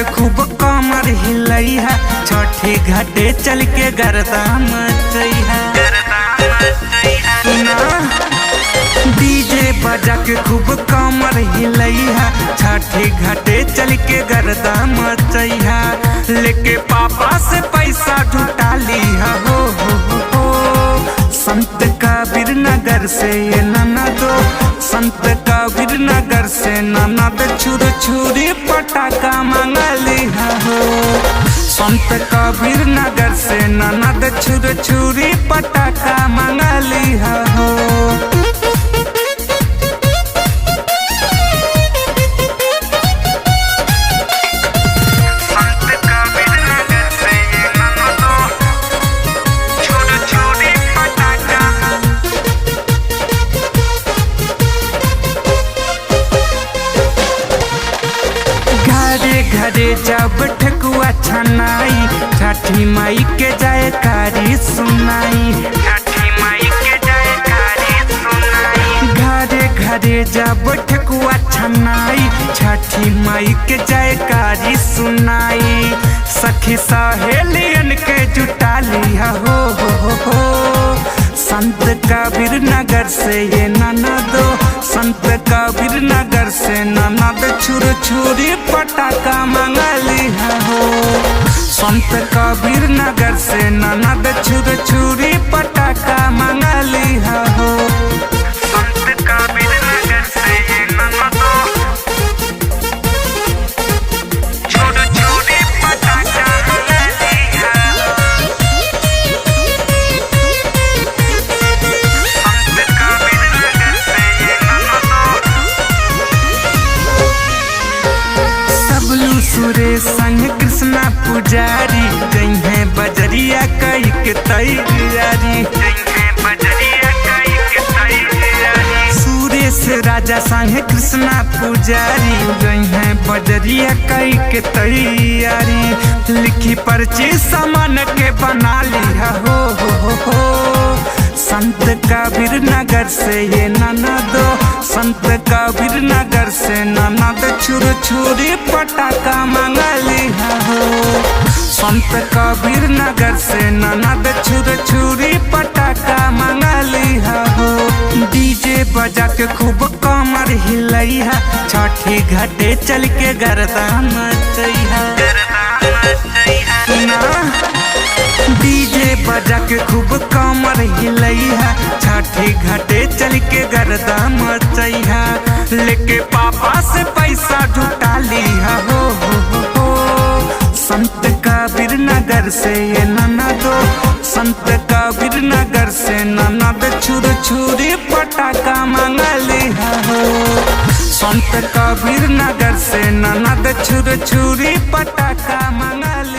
के खूब कमर हिलैहा, छठी घाटे चल के गर्दा मचैहा। डीजे बजा के खूब कमर हिलैहा, छठी घाटे चल के गर्दा मचैहा। लेके पापा से पैसा जुटा लिहा हो संत कबीर नगर से ये ननदो, संत कबीर नगर से ननद छुर छुरी पटाखा मंगली हो। संत कबीर नगर से ननद छुर छुरी पटाखा मंगली हो। घरे जब ठकुआ छनाई, छठी माई के जयकारी सुनाई। छठी माई के जयकारी सुनाई। घरे घरे जब ठकुआ छनाई, छठी माई के जयकारी सुनाई। सखी सहेलियन के जुटा लिया हो। संत कबीर नगर से ये ननदो, संत कबीर नगर से ननद छुर छुरी पटाखा मंगली हो। संत कबीर नगर से ननद छुर छुरी पटाखा मंगली हो। संत कबीर नगर से ये ननदो छुर छुरी पटाखा मंगली हो। सुरेश संग कृष्णा पुजारी गई है बजरिया कई के तैयारी। सुरेश राजा संग कृष्णा पुजारी गई है बजरिया कई के तैयारी। लिखी पर्ची सामान के बना लिया हो। संत कबीर नगर से ये ननदो, संत कबीर नगर से ननद छुर छुरी पटाखा मंगली हो। संत कबीर नगर से ननद छुर छुरी पटाखा मंगली हो। डीजे बजा के खूब कमर हिलैहा, छठी घाटे चल के गर्दा मचैहा। डीजे बजा के खूब कमर हिलैहा, छठी घाटे चल के गर्दा मचैहा। लेके पापा से पैसा जुटा लिहा हो। संत कबीर नगर से ये ननदो, संत कबीर नगर से ननद छुर छुरी पटाखा मंगली हो। संत कबीर नगर से ननद छुर छुरी पटाखा मंगली।